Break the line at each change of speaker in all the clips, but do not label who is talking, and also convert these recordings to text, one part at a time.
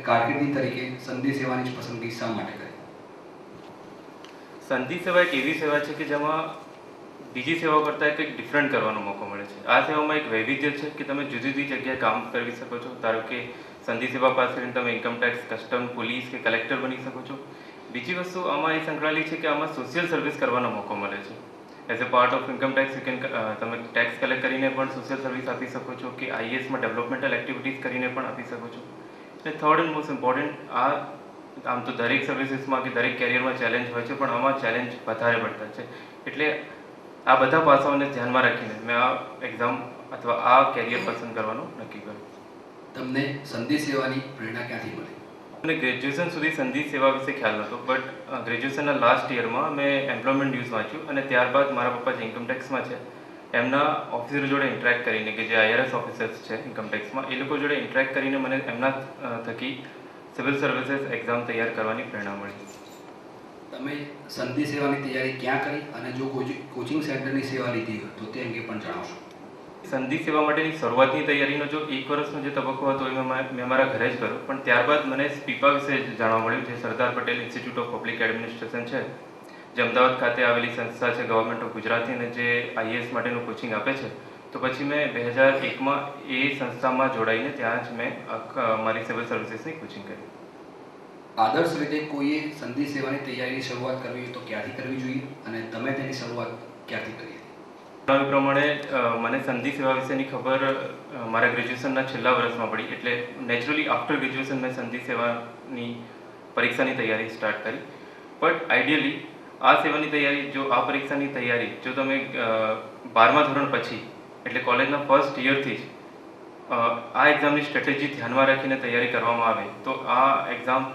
કારકિર્દી તરીકે સંધિ સેવાની જ પસંદગી શા માટે કરી?
સંધિ સેવા એક એવી સેવા છે કે જેમાં બીજી સેવાઓ કરતાં કંઈક ડિફરન્ટ કરવાનો મોકો મળે છે. આ સેવામાં એક વૈવિધ્ય છે કે તમે જુદી જુદી જગ્યાએ કામ કરી શકો છો. ધારો કે સંધિ સેવા પાસ કરીને તમે ઇન્કમટેક્સ, કસ્ટમ, પોલીસ કે કલેક્ટર બની શકો છો. બીજી વસ્તુ આમાં એ સંકળાયેલી છે કે આમાં સોશિયલ સર્વિસ કરવાનો મોકો મળે છે. As a part of income tax તમે ટેક્સ કલેક્ટ કરીને પણ સોશિયલ સર્વિસ આપી શકો છો કે આઈએસમાં ડેવલપમેન્ટલ એક્ટિવિટીઝ કરીને પણ આપી શકો છો. અને થર્ડ એન્ડ મોસ્ટ ઇમ્પોર્ટન્ટ, આમ તો દરેક સર્વિસીસમાં કે દરેક કેરિયરમાં ચેલેન્જ હોય છે, પણ આમાં ચેલેન્જ વધારે પડતા છે. એટલે આ બધા પાસાઓને ધ્યાનમાં રાખીને મેં આ એક્ઝામ અથવા આ કેરિયર પસંદ કરવાનું નક્કી કર્યું.
તમને સંધિ સેવાની પ્રેરણા ક્યાંથી મળી?
મને ગ્રેજ્યુએશન સુધી સંધિ સેવા વિશે ખ્યાલ નહોતો, બટ ગ્રેજ્યુએશનના લાસ્ટ યરમાં મેં એમ્પ્લોયમેન્ટ ન્યૂઝ વાંચ્યું અને ત્યારબાદ મારા પપ્પા જે ઇન્કમટેક્સમાં છે એમના ઓફિસર જોડે ઇન્ટરેક્ટ કરીને, કે જે આઈઆરએસ ઓફિસર્સ છે ઇન્કમટેક્સમાં, એ લોકો જોડે ઇન્ટરેક્ટ કરીને મને એમના થકી સિવિલ સર્વિસીસ એક્ઝામ તૈયાર કરવાની પ્રેરણા મળી.
તમે સંધિ સેવાની તૈયારી ક્યાં કરી અને જો કોચિંગ સેન્ટરની સેવા લીધી હોય તો તે અંગે પણ જણાવશો?
સંધિ સેવા માટેની શરૂઆતની તૈયારીનો જો 1 વર્ષનો જે તબક્કો હતો એ મેં મારા ઘરે જ કર્યો, પણ ત્યારબાદ મને સ્પીપા વિશે જાણવા મળ્યું, જે Sardar Patel institute of public administration છે, જે અમદાવાદ ખાતે આવેલી સંસ્થા છે ગવર્મેન્ટ ઓફ ગુજરાતની, અને જે આઈએએસ માટેનું કોચિંગ આપે છે. તો પછી મેં 2001માં એ સંસ્થામાં જોડાઈને ત્યાં જ મેં મારી સિવિલ સર્વિસીસની કોચિંગ કરી.
આદર્શ રીતે કોઈએ સંધિ સેવાની તૈયારીની શરૂઆત કરવી હોય તો ક્યાંથી કરવી જોઈએ અને તમે તેની શરૂઆત ક્યાંથી કરી હતી?
એ પ્રમાણે મને સંધિ સેવા વિશેની ખબર મારા ગ્રેજ્યુએશનના છેલ્લા વર્ષમાં પડી, એટલે નેચરલી આફ્ટર ગ્રેજ્યુએશન મેં સંધિ સેવાની પરીક્ષાની તૈયારી સ્ટાર્ટ કરી. બટ આઈડિયલી આ સેવાની તૈયારી, આ પરીક્ષાની તૈયારી જો તમે 12મા ધોરણ પછી એટલે કોલેજના ફર્સ્ટ યરથી જ આ એક્ઝામની સ્ટ્રેટેજી ધ્યાનમાં રાખીને તૈયારી કરવામાં આવે તો આ એક્ઝામ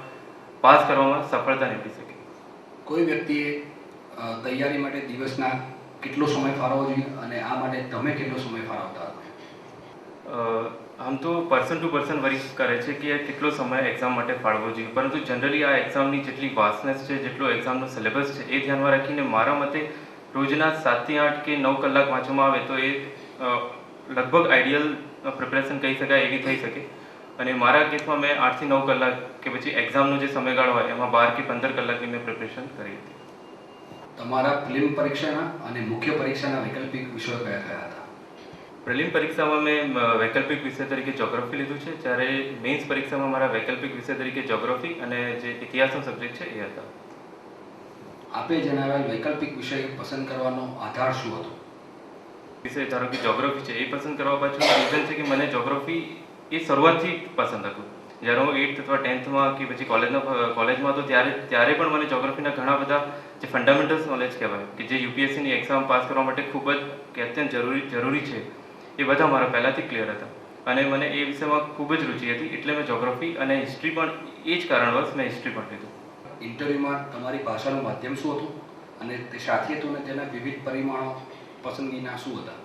પાસ કરવામાં સફળતા નીકળી શકે.
કોઈ વ્યક્તિએ તૈયારી માટે દિવસના કેટલો સમય ફાળવવો જોઈએ અને આ માટે તમે કેટલો સમય ફાળવતા હતા?
આમ તો પર્સન ટુ પર્સન વરી કરે છે કે કેટલો સમય એક્ઝામ માટે ફાળવવો જોઈએ, પરંતુ જનરલી આ એક્ઝામની જેટલી વાસ્ટનેસ છે, જેટલો એક્ઝામનો સિલેબસ છે, એ ધ્યાનમાં રાખીને મારા મતે રોજના 7 થી 8 કે 9 કલાક વાંચવામાં આવે તો એ લગભગ આઈડિયલ પ્રિપરેશન કહી શકાય એવી થઈ શકે. અને મારા કેસમાં મેં 8 થી 9 કલાક કે પછી એક્ઝામનો જે સમયગાળો હોય એમાં 12 કે 15 કલાકની મેં પ્રિપરેશન કરી હતી.
તમારા પ્રિલિમ પરીક્ષાના અને મુખ્ય પરીક્ષાના વૈકલ્પિક વિષયો કયા કયા હતા?
પ્રિલિમ પરીક્ષામાં મેં વૈકલ્પિક વિષય તરીકે જ્યોગ્રાફી લીધું છે, જ્યારે મેઇન્સ પરીક્ષામાં મારા વૈકલ્પિક વિષય તરીકે જ્યોગ્રાફી અને જે ઇતિહાસનો સબ્જેક્ટ છે એ હતા.
આપે જણાવેલ વૈકલ્પિક વિષય પસંદ કરવાનો આધાર શું હતો?
વિષય ધારો કે જ્યોગ્રાફી છે, એ પસંદ કરવા પાછળનું રીઝન છે કે મને જ્યોગ્રાફી એ શરૂઆતથી પસંદ હતું. જ્યારે હું 8th અથવા 10thમાં કે પછી કોલેજમાં હતો ત્યારે પણ મને જ્યોગ્રાફીના ઘણા બધા જે ફંડામેન્ટલ્સ નોલેજ કહેવાય કે જે યુપીએસસીની એક્ઝામ પાસ કરવા માટે ખૂબ જ કે અત્યંત જરૂરી છે, એ બધા મારા પહેલાંથી ક્લિયર હતા અને મને એ વિષયમાં ખૂબ જ રુચિ હતી. એટલે મેં જ્યોગ્રાફી અને હિસ્ટ્રી પણ એ જ કારણવશ મેં હિસ્ટ્રી પણ લીધું.
ઇન્ટરવ્યુમાં તમારી ભાષાનું માધ્યમ શું હતું અને તે સાથી હતું અને તેના વિવિધ પરિમાણો પસંદગીના શું હતા?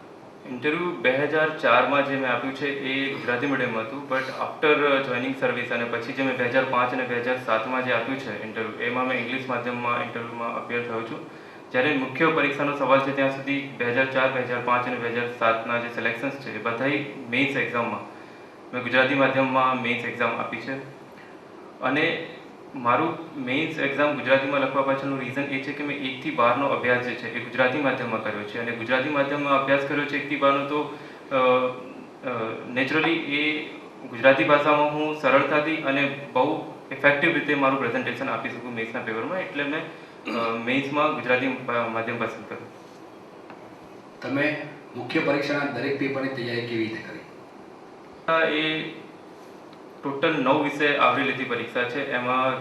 ઇન્ટરવ્યૂ 2004માં જે મેં આપ્યું છે એ ગુજરાતી મીડિયમમાં હતું, બટ આફ્ટર જોઈનિંગ સર્વિસ અને પછી જે મેં 2005 અને 2007માં જે આપ્યું છે ઇન્ટરવ્યૂ, એમાં મેં ઇંગ્લિશ માધ્યમમાં ઇન્ટરવ્યૂમાં અપિયર થયો છું. જ્યારે મુખ્ય પરીક્ષાનો સવાલ છે ત્યાં સુધી 2004, 2005 અને 2007ના જે સિલેક્શન્સ છે એ બધાય મેઇન્સ એક્ઝામમાં મેં ગુજરાતી માધ્યમમાં મેઇન્સ એક્ઝામ આપી છે. અને મારું મેઇન્સ એક્ઝામ ગુજરાતીમાં લખવા પાછળનું રીઝન એ છે કે મેં 1 થી 12નો અભ્યાસ જે છે એ ગુજરાતી માધ્યમમાં કર્યો છે, અને ગુજરાતી માધ્યમમાં અભ્યાસ કર્યો છે 1 થી 12નો, તો નેચરલી એ ગુજરાતી ભાષામાં હું સરળતાથી અને બહુ ઇફેક્ટિવ રીતે મારું પ્રેઝન્ટેશન આપી શકું મેઇન્સના પેપરમાં, એટલે મેં મેઇન્સમાં ગુજરાતી માધ્યમ પસંદ કર્યું.
તમે મુખ્ય પરીક્ષાના દરેક પેપરની તૈયારી કેવી રીતે કરી?
એ ટોટલ 9 વિષય આવરી લીધી પરીક્ષા છે. એમાં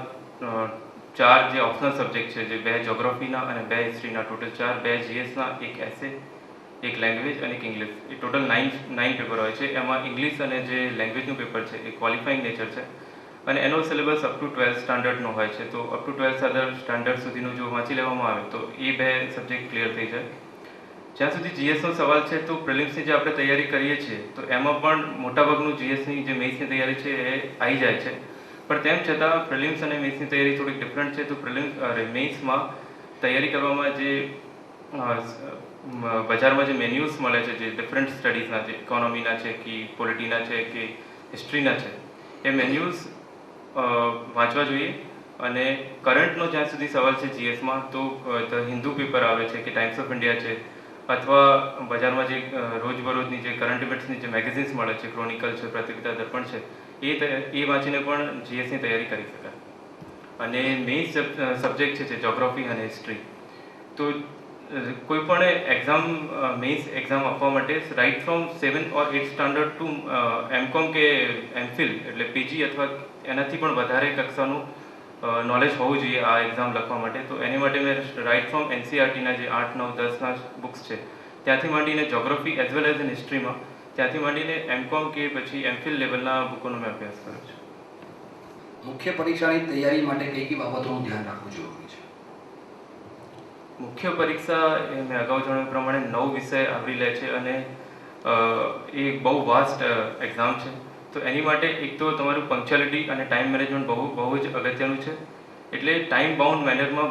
4 જે ઓપ્શનલ સબ્જેક્ટ છે, જે 2 જ્યોગ્રાફીના અને 2 હિસ્ટ્રીના, ટોટલ 4, 2 જીએસના, 1 એસે, 1 લેંગ્વેજ અને 1 ઇંગ્લિશ, એ ટોટલ 9 પેપર હોય છે. એમાં ઇંગ્લિશ અને જે લેંગ્વેજનું પેપર છે એ ક્વોલિફાઈંગ નેચર છે અને એનો સિલેબસ અપ ટુ 12th સ્ટાન્ડર્ડનો હોય છે. તો અપ ટુ 12th સ્ટાન્ડર્ડ સુધીનું જો વાંચી લેવામાં આવે તો એ 2 સબ્જેક્ટ ક્લિયર થઈ જાય. જ્યાં સુધી જીએસનો સવાલ છે તો પ્રિલિમ્સની જે આપણે તૈયારી કરીએ છીએ તો એમાં પણ મોટાભાગનું જીએસની જે મેઇન્સની તૈયારી છે એ આવી જાય છે, પણ તેમ છતાં પ્રિલિમ્સ અને મેઇન્સની તૈયારી થોડીક ડિફરન્ટ છે. તો મેઇન્સમાં તૈયારી કરવામાં જે બજારમાં જે મેન્યુઝ મળે છે, જે ડિફરન્ટ સ્ટડીઝના, જે ઇકોનોમીના છે કે પોલિટીના છે કે હિસ્ટ્રીના છે, એ મેન્યુઝ વાંચવા જોઈએ. અને કરંટનો જ્યાં સુધી સવાલ છે જીએસમાં, તો ધ હિન્દુ પેપર આવે છે કે ટાઈમ્સ ઓફ ઇન્ડિયા છે, અથવા બજારમાં જે રોજબરોજની જે કરંટ ઇવેન્ટ્સની જે મેગેઝિન્સ મળે છે, ક્રોનિકલ છે, પ્રતિયોગિતા દર્પણ છે, એ વાંચીને પણ જીએસની તૈયારી કરી શકાય. અને મેઇન સબ્જેક્ટ છે જે જોગ્રાફી અને હિસ્ટ્રી, તો કોઈ પણ એક્ઝામ, મેઇન્સ એક્ઝામ આપવા માટે right from 7 or 8 standard to M Com કે એમફિલ એટલે પીજી અથવા એનાથી પણ વધારે કક્ષાનું નોલેજ હોવું જોઈએ આ એક્ઝામ લખવા માટે. તો એની માટે મેં રાઇટ ફ્રોમ એનસીઆરટીના જે 8, 9, 10ના બુક્સ છે ત્યાંથી માંડીને geography as well as in હિસ્ટ્રીમાં ત્યાંથી માંડીને એમકોમ કે પછી એમફિલ લેવલના બુકોનો મેં અભ્યાસ કર્યો છે.
મુખ્ય પરીક્ષાની તૈયારી માટે કઈ કઈ બાબતોનું ધ્યાન રાખવું જરૂરી છે?
મુખ્ય પરીક્ષા એ મેં અગાઉ જણાવ્યા પ્રમાણે 9 વિષય આવરી લે છે અને એ બહુ વાસ્ટ એક્ઝામ છે. તો એની માટે એક તો તમારું પંક્ચ્યુઅલિટી અને ટાઈમ મેનેજમેન્ટ બહુ જ અગત્યનું છે. એટલે ટાઈમ બાઉન્ડ મેનરમાં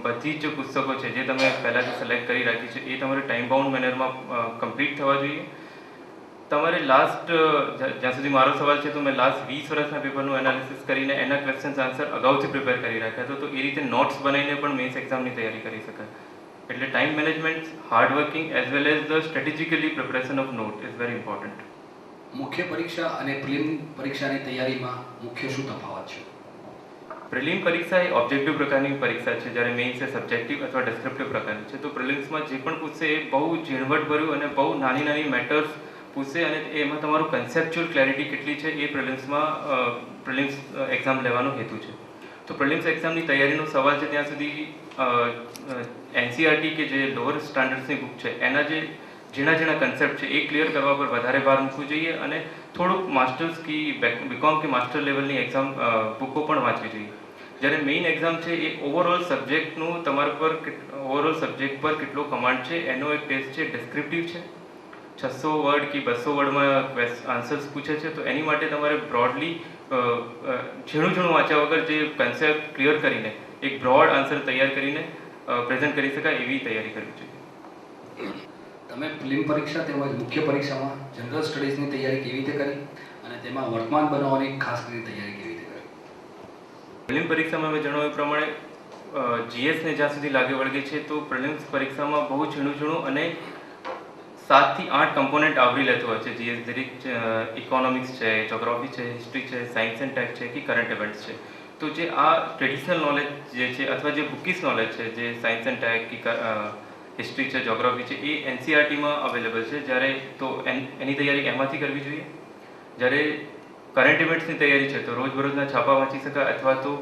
બધી જ પુસ્તકો છે જે તમે પહેલાંથી સિલેક્ટ કરી રાખી છે એ તમારે ટાઈમ બાઉન્ડ મેનરમાં કમ્પ્લીટ થવા જોઈએ. તમારે જ્યાં સુધી મારો સવાલ છે તો મેં લાસ્ટ 20 વર્ષના પેપરનું એનાલિસિસ કરીને એના ક્વેશ્ચન્સ આન્સર અગાઉથી પ્રિપેર કરી રાખ્યા હતો. તો એ રીતે નોટ્સ બનાવીને પણ મેન્સ એક્ઝામની તૈયારી કરી શકાય. એટલે time management, hard working as well as the strategically preparation of note is very important.
મુખ્ય પરીક્ષા અને પ્રિલિમ પરીક્ષાની તૈયારીમાં મુખ્ય શું તફાવત છે?
પ્રિલિમ પરીક્ષા એ ઓબ્જેક્ટિવ પ્રકારની પરીક્ષા છે, જ્યારે મેઇન્સ એ સબ્જેક્ટિવ અથવા ડિસ્ક્રિપ્ટિવ પ્રકારની છે. તો પ્રિલિમ્સમાં જે પણ પૂછશે એ બહુ ઝીણવટભર્યું અને બહુ નાની નાની મેટર્સ પૂછશે અને એમાં તમારું કન્સેપ્ચ્યુઅલ ક્લેરિટી કેટલી છે એ પ્રિલિમ્સ એક્ઝામ લેવાનો હેતુ છે. તો પ્રિલિમ્સ એક્ઝામની તૈયારીનો સવાલ છે ત્યાં સુધી એનસીઆરટી કે જે લોઅર સ્ટાન્ડર્ડ્સની બુક છે એના જે ઝીણા કન્સેપ્ટ છે એ ક્લિયર કરવા પર વધારે ભાર મૂકવું જોઈએ અને થોડુંક માસ્ટર્સ કે બીકોમ કે માસ્ટર લેવલની એક્ઝામ બુકો પણ વાંચવી જોઈએ. જ્યારે મેઇન એક્ઝામ છે એ ઓવરઓલ સબ્જેક્ટનું તમારા પર ઓવરઓલ સબ્જેક્ટ પર કેટલો કમાન્ડ છે એનો એક ટેસ્ટ છે, ડિસ્ક્રિપ્ટિવ છે. 600 વર્ડ કે 200 વર્ડમાં આન્સર્સ પૂછે છે. તો એની માટે તમારે બ્રોડલી ઝીણું વાંચ્યા વગર જે કન્સેપ્ટ ક્લિયર કરીને એક બ્રોડ આન્સર તૈયાર કરીને પ્રેઝન્ટ કરી શકાય એવી તૈયારી કરવી જોઈએ.
તમે પ્રિલિમ પરીક્ષા તેમજ મુખ્ય પરીક્ષામાં જનરલ સ્ટડીઝની તૈયારી કેવી રીતે કરી અને તેમાં વર્તમાન બનાવવાની ખાસ કરીને તૈયારી કેવી રીતે કરી?
પ્રિલિમ પરીક્ષામાં મેં જણાવ્યું એ પ્રમાણે જીએસને જ્યાં સુધી લાગે વળગે છે તો પ્રિલિમ્સ પરીક્ષામાં બહુ ઝીણું અને 7 થી 8 કમ્પોનન્ટ આવરી લેતો હોય છે. જીએસ દરેક ઇકોનોમિક્સ છે, જોગ્રાફી છે, હિસ્ટ્રી છે, સાયન્સ એન્ડ ટેક છે કે કરંટ ઇવેન્ટ્સ છે. તો જે આ ટ્રેડિશનલ નોલેજ જે છે અથવા જે બુકીસ નોલેજ છે જે સાયન્સ એન્ડ ટેક કે હિસ્ટ્રી છે, જોગ્રાફી છે એ એનસીઆરટીમાં અવેલેબલ છે. જ્યારે તો એની તૈયારી એમાંથી કરવી જોઈએ. જ્યારે કરંટ ઇવેન્ટ્સની તૈયારી છે તો રોજબરોજના છાપા વાંચી શકાય અથવા તો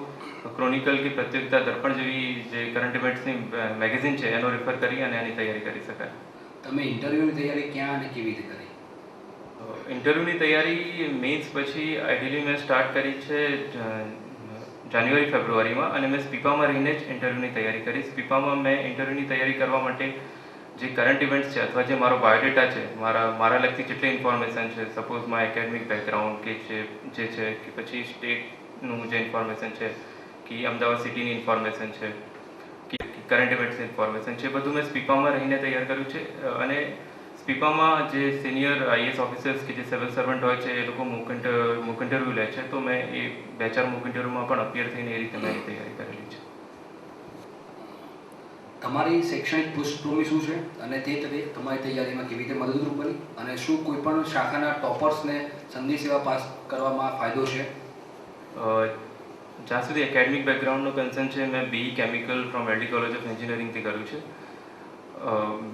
ક્રોનિકલ કે પ્રતિયોગિતા દર્પણ જેવી જે કરંટ ઇવેન્ટ્સની મેગેઝિન છે એનો રેફર કરી અને એની તૈયારી કરી શકાય.
તમે ઇન્ટરવ્યૂની તૈયારી ક્યાં અને કેવી રીતે કરી?
ઇન્ટરવ્યૂની તૈયારી મેઇન્સ પછી આઈડિયલી મેં સ્ટાર્ટ કરી છે જાન્યુઆરી ફેબ્રુઆરીમાં અને મેં સ્પીપામાં રહીને જ ઇન્ટરવ્યૂની તૈયારી કરી. સ્પીપામાં મેં ઇન્ટરવ્યૂની તૈયારી કરવા માટે જે કરંટ ઇવેન્ટ્સ છે અથવા જે મારો બાયોડેટા છે, મારા લગતી જેટલી ઇન્ફોર્મેશન છે, સપોઝ માય એકેડમિક બેકગ્રાઉન્ડ કે જે છે કે પછી સ્ટેટનું જે ઇન્ફોર્મેશન છે કે અમદાવાદ સિટીની ઇન્ફોર્મેશન છે કે કરંટ ઇવેન્ટ્સની ઇન્ફોર્મેશન છે, બધું મેં સ્પીપામાં રહીને તૈયાર કર્યું છે. અને સ્પીપામાં જે સિનિયર આઈએસ ઓફિસર્સ કે જે સિવિલ સર્વન્ટ હોય છે એ લોકો મૂક ઇન્ટરવ્યૂ લે છે. તો મેં એ 2-4 મૂક ઇન્ટરવ્યૂમાં પણ અપિયર થઈને એ રીતે મેં તૈયારી કરેલી છે.
તમારી શૈક્ષણિક પૃષ્ઠભૂમિ શું છે અને તે તમારી તૈયારીમાં કેવી રીતે મદદરૂપ બની અને શું કોઈ પણ શાખાના ટોપર્સને સંધિ સેવા પાસ કરવામાં ફાયદો છે?
જ્યાં સુધી એકેડમિક બેકગ્રાઉન્ડનો કન્સર્ન છે મેં BE chemical from LD college of એન્જિનિયરિંગથી કર્યું છે.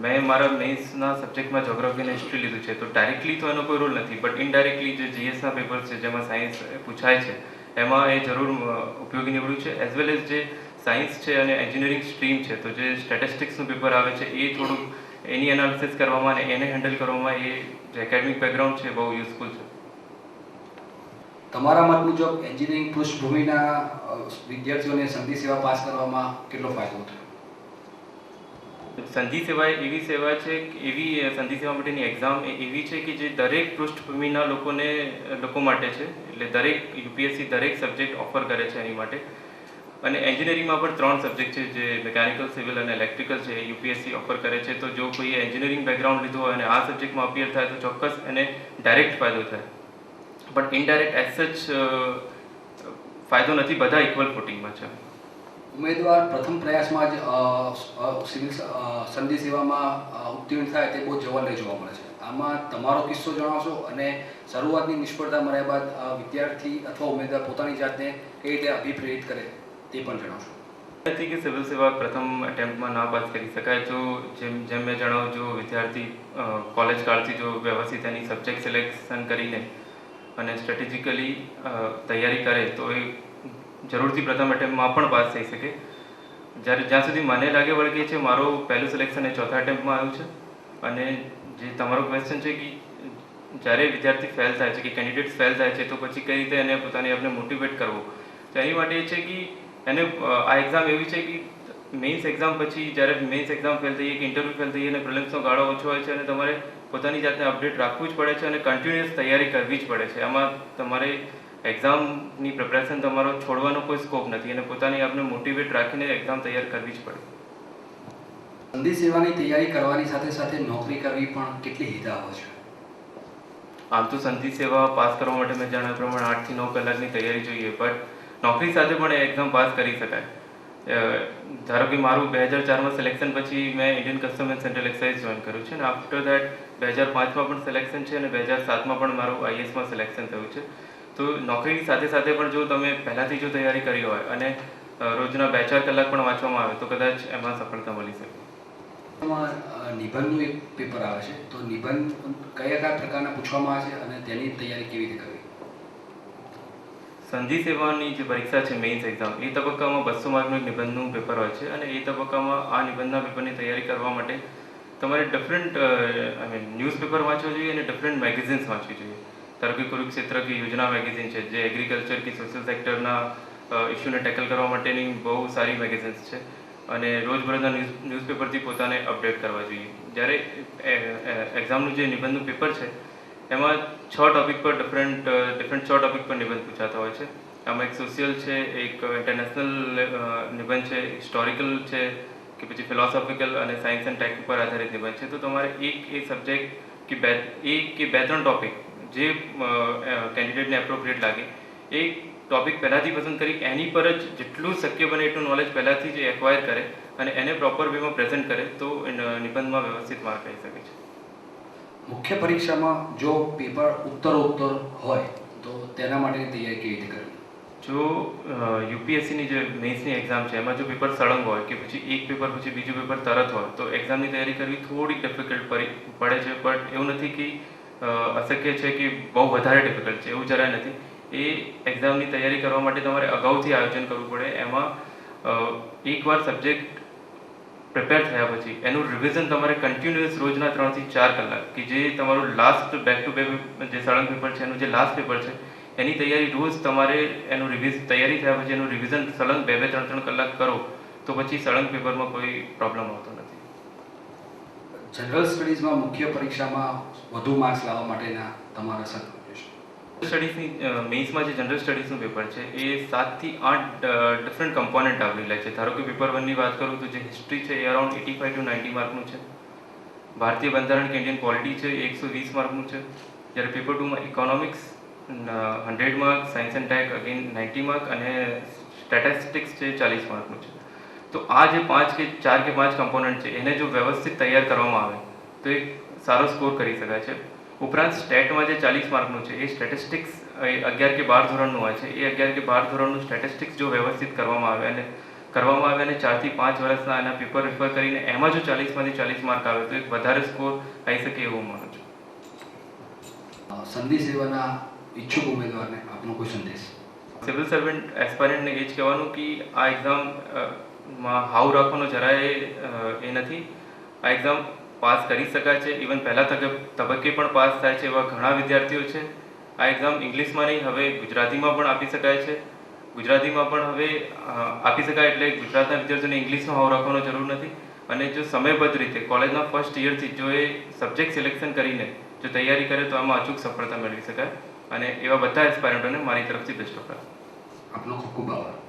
મેં મારા મેઇન્સના સબ્જેક્ટમાં જોગ્રાફી અને હિસ્ટ્રી લીધું છે. તો ડાયરેક્ટલી તો એનો કોઈ રોલ નથી, બટ ઇનડાયરેક્ટલી જે જીએસના પેપર્સ છે જેમાં સાયન્સ પૂછાય છે એમાં એ જરૂર ઉપયોગી નીવડ્યું છે. એઝ વેલ એઝ જે સાયન્સ છે અને એન્જિનિયરિંગ સ્ટ્રીમ છે તો જે સ્ટેટિસ્ટિક્સનું પેપર આવે છે એ થોડુંક એની એનાલિસિસ કરવામાં અને એને હેન્ડલ કરવામાં એ જે એકેડમિક બેકગ્રાઉન્ડ છે બહુ યુઝફુલ છે.
તમારા મત મુજબ એન્જિનિયરિંગ પૃષ્ઠભૂમિના વિદ્યાર્થીઓને સંધિ સેવા પાસ કરવામાં કેટલો ફાયદો થયો?
સંધિ સેવા એવી સેવા છે, એવી સંધિ સેવા માટેની એક્ઝામ એવી છે કે જે દરેક પૃષ્ઠભૂમિના લોકો માટે છે. એટલે દરેક યુપીએસસી દરેક સબ્જેક્ટ ઓફર કરે છે એની માટે. અને એન્જિનિયરિંગમાં પણ 3 સબ્જેક્ટ છે જે મિકેનિકલ, સિવિલ અને ઇલેક્ટ્રિકલ છે એ યુપીએસસી ઓફર કરે છે. તો જો કોઈ એન્જિનિયરિંગ બેકગ્રાઉન્ડ લીધું હોય અને આ સબ્જેક્ટમાં અપિયર થાય તો ચોક્કસ એને ડાયરેક્ટ ફાયદો થાય. બટ ઇનડાયરેક્ટ એઝ સચ ફાયદો નથી, બધા ઇક્વલ ફૂટિંગમાં છે.
ઉમેદવાર પ્રથમ પ્રયાસમાં જ સિવિલ સંધિ સેવામાં ઉત્તીર્ણ થાય તે બહુ જવલ્લે જોવા મળે છે. આમાં તમારો કિસ્સો જણાવશો અને શરૂઆતની નિષ્ફળતા મળ્યા બાદ વિદ્યાર્થી અથવા ઉમેદવાર પોતાની જાતને કઈ રીતે અભિપ્રેરિત કરે તે પણ જણાવશો.
નથી કે સિવિલ સેવા પ્રથમ એટેમ્પ્ટમાં ના પાસ કરી શકાય. જો જેમ મેં જણાવ્યું, જો વિદ્યાર્થી કોલેજ કાળથી જો વ્યવસ્થિત એની સબ્જેક્ટ સિલેક્શન કરીને અને સ્ટ્રેટેજિકલી તૈયારી કરે તો એ જરૂરથી પ્રથમ એટેમ્પમાં પણ પાસ થઈ શકે. જ્યાં સુધી મને લાગે વળગે છે, મારું પહેલું સિલેક્શન એ ચોથા એટેમ્પમાં આવ્યું છે. અને જે તમારો ક્વેશ્ચન છે કે જ્યારે વિદ્યાર્થી ફેલ થાય છે કે કેન્ડિડેટ ફેલ થાય છે તો પછી કઈ રીતે એને પોતાની આપણે મોટિવેટ કરવો, તો એની માટે એ છે કે એને આ એક્ઝામ એવી છે કે મેઇન્સ એક્ઝામ પછી જ્યારે મેઇન્સ એક્ઝામ ફેલ થઈએ કે ઇન્ટરવ્યૂ ફેલ થઈએ અને પ્રિલિમ્સનો ગાળો ઓછો હોય છે અને તમારે પોતાની જાતને અપડેટ રાખવું જ પડે છે અને કન્ટિન્યુઅસ તૈયારી કરવી જ પડે છે. આમાં તમારે એક્ઝામની પ્રિપરેશન તમારો છોડવાનો કોઈ સ્કોપ નથી અને પોતાની આપણે મોટિવેટ રાખીને એક્ઝામ તૈયાર કરવી જ પડે.
સંધિ સેવાની તૈયારી કરવાની સાથે સાથે નોકરી કરવી પણ કેટલી હિતાવહ છે?
આમ તો સંધિ સેવા પાસ કરવા માટે મેં જણાવ્યા પ્રમાણે 8 થી 9 કલાકની તૈયારી જોઈએ, બટ નોકરી સાથે પણ એ એક્ઝામ પાસ કરી શકાય. ધારો કે મારું 2004માં સિલેક્શન પછી મેં Indian custom and central excise join કર્યું છે અને આફ્ટર દેટ 2005માં પણ સિલેક્શન છે અને 2007માં પણ મારું આઈએસમાં સિલેક્શન થયું છે. તો નોકરીની સાથે સાથે પણ જો તમે પહેલાંથી જો તૈયારી કરી હોય અને રોજના 2-4 કલાક પણ વાંચવામાં આવે તો કદાચ એમાં સફળતા મળી શકે.
એમાં નિબંધનું એક પેપર આવે છે, તો નિબંધ કયા પ્રકારના પૂછવામાં આવે છે અને તેની તૈયારી કેવી રીતે કરવી?
સંધિ સેવાની જે પરીક્ષા છે, મેઇન્સ એક્ઝામ, એ તબક્કામાં 200 માર્કનું એક નિબંધનું પેપર હોય છે અને એ તબક્કામાં આ નિબંધના પેપરની તૈયારી કરવા માટે તમારે ડિફરન્ટ ન્યૂઝપેપર વાંચવા જોઈએ અને ડિફરન્ટ મેગેઝિન્સ વાંચવી જોઈએ. ધારો કે કુરુક્ષેત્ર કે યોજના મેગેઝિન છે, જે એગ્રીકલ્ચર કે સોશિયલ સેક્ટરના ઇસ્યુને ટેકલ કરવા માટેની બહુ સારી મેગેઝિન્સ છે અને રોજબરોજના ન્યૂઝપેપરથી પોતાને અપડેટ કરવા જોઈએ. જ્યારે એક્ઝામનું જે નિબંધનું પેપર છે એમાં 6 ટોપિક પર ડિફરન્ટ 6 ટોપિક પર નિબંધ પૂછાતા હોય છે. આમાં એક સોશિયલ છે, એક ઇન્ટરનેશનલ નિબંધ છે, હિસ્ટોરિકલ છે કે પછી ફિલોસોફિકલ અને સાયન્સ એન્ડ ટેક ઉપર આધારિત નિબંધ છે. તો તમારે એ સબ્જેક્ટ કે 2-3 ટોપિક જે કેન્ડિડેટને એપ્રોપ્રિએટ લાગે એ ટોપિક પહેલાંથી પસંદ કરી એની પર જ જેટલું શક્ય બને એટલું નોલેજ પહેલાંથી જ એક્વાયર કરે અને એને પ્રોપર વેમાં પ્રેઝન્ટ કરે તો નિબંધમાં વ્યવસ્થિત માર્ક આવી શકે છે.
મુખ્ય પરીક્ષામાં જો પેપર ઉત્તરોત્તર હોય તો તેના માટેની તૈયારી કેવી રીતે કરવી?
જો યુપીએસસીની જે મેઇન્સની એક્ઝામ છે એમાં જો પેપર સળંગ હોય કે પછી એક પેપર પછી બીજું પેપર તરત હોય તો એક્ઝામની તૈયારી કરવી થોડી ડિફિકલ્ટ પડે છે. બટ એવું નથી કે અશક્ય છે કે બહુ વધારે ડિફિકલ્ટ છે, એવું જરાય નથી. એ એક્ઝામની તૈયારી કરવા માટે તમારે અગાઉથી આયોજન કરવું પડે. એમાં એકવાર સબ્જેક્ટ પ્રિપેર થયા પછી એનું રિવિઝન તમારે કન્ટિન્યુઅસ રોજના 3 થી 4 કલાક કે જે તમારું લાસ્ટ બેક ટુ બેક જે સળંગ પેપર છે એનું જે લાસ્ટ પેપર છે એની તૈયારી રોજ તમારે એનું તૈયારી થયા પછી એનું રિવિઝન સળંગ 2-3 કલાક કરો તો પછી સળંગ પેપરમાં કોઈ પ્રોબ્લેમ આવતો નથી.
જનરલ સ્ટડીઝમાં મુખ્ય પરીક્ષામાં વધુ માર્ક્સ લાવવા માટેના તમારા સજેશન?
સ્ટડીઝની મેઇન્સમાં જે જનરલ સ્ટડીઝનું પેપર છે એ 7 થી 8 ડિફરન્ટ કમ્પોનન્ટ આવરી લે છે. ધારો કે પેપર 1ની વાત કરું તો જે હિસ્ટ્રી છે એ અરાઉન્ડ 85 to 90 માર્કનું છે. ભારતીય બંધારણ કે ઇન્ડિયન પોલિટી છે એ 120 માર્કનું છે. જ્યારે પેપર 2માં economics 100 mark, science and tech again 90 mark અને સ્ટેટિસ્ટિક્સ છે 40 માર્કનું છે. તો આ જે 4 કે 5 કમ્પોનન્ટ છે એને જો વ્યવસ્થિત તૈયાર કરવામાં આવે તો એક સારો સ્કોર કરી શકાય છે. ઉપરાંત સ્ટેટમાં જે 40 માર્કનું છે એ સ્ટેટિસ્ટિક્સ 11 કે 12 ધોરણનું હોય છે. એ 11 કે 12 ધોરણનું સ્ટેટિસ્ટિક્સ જો વ્યવસ્થિત કરવામાં આવે અને 4 થી 5 વર્ષના એના પેપર રિફર કરીને એમાં જો 40માંથી 40 માર્ક આવે તો એક વધારે સ્કોર આવી શકે એવું માનું છું.
સંધિ સેવાના ઈચ્છુક ઉમેદવારને આપનો કોઈ સંદેશ?
સિવિલ સર્વન્ટ એસ્પાયરન્ટને એ જ કહેવાનું કે આ એક્ઝામમાં હાવ રાખવાનો જરાય એ નથી. આ એક્ઝામ પાસ કરી શકાય છે. ઇવન પહેલા તબક્કે પણ પાસ થાય છે એવા ઘણા વિદ્યાર્થીઓ છે. આ એક્ઝામ ઇંગ્લિશમાં નહીં, હવે ગુજરાતીમાં પણ આપી શકાય છે. ગુજરાતીમાં પણ હવે આપી શકાય એટલે ગુજરાતના વિદ્યાર્થીઓને ઇંગ્લિશનો હાવ રાખવાનો જરૂર નથી. અને જો સમયબદ્ધ રીતે કોલેજના ફર્સ્ટ યરથી જો એ સબ્જેક્ટ સિલેક્શન કરીને જો તૈયારી કરે તો આમાં અચૂક સફળતા મેળવી શકાય. અને એવા બધા એસ્પાયરન્ટોને મારી તરફથી બેસ્ટ ઓફ લક.
આપનો ખૂબ ખૂબ આભાર.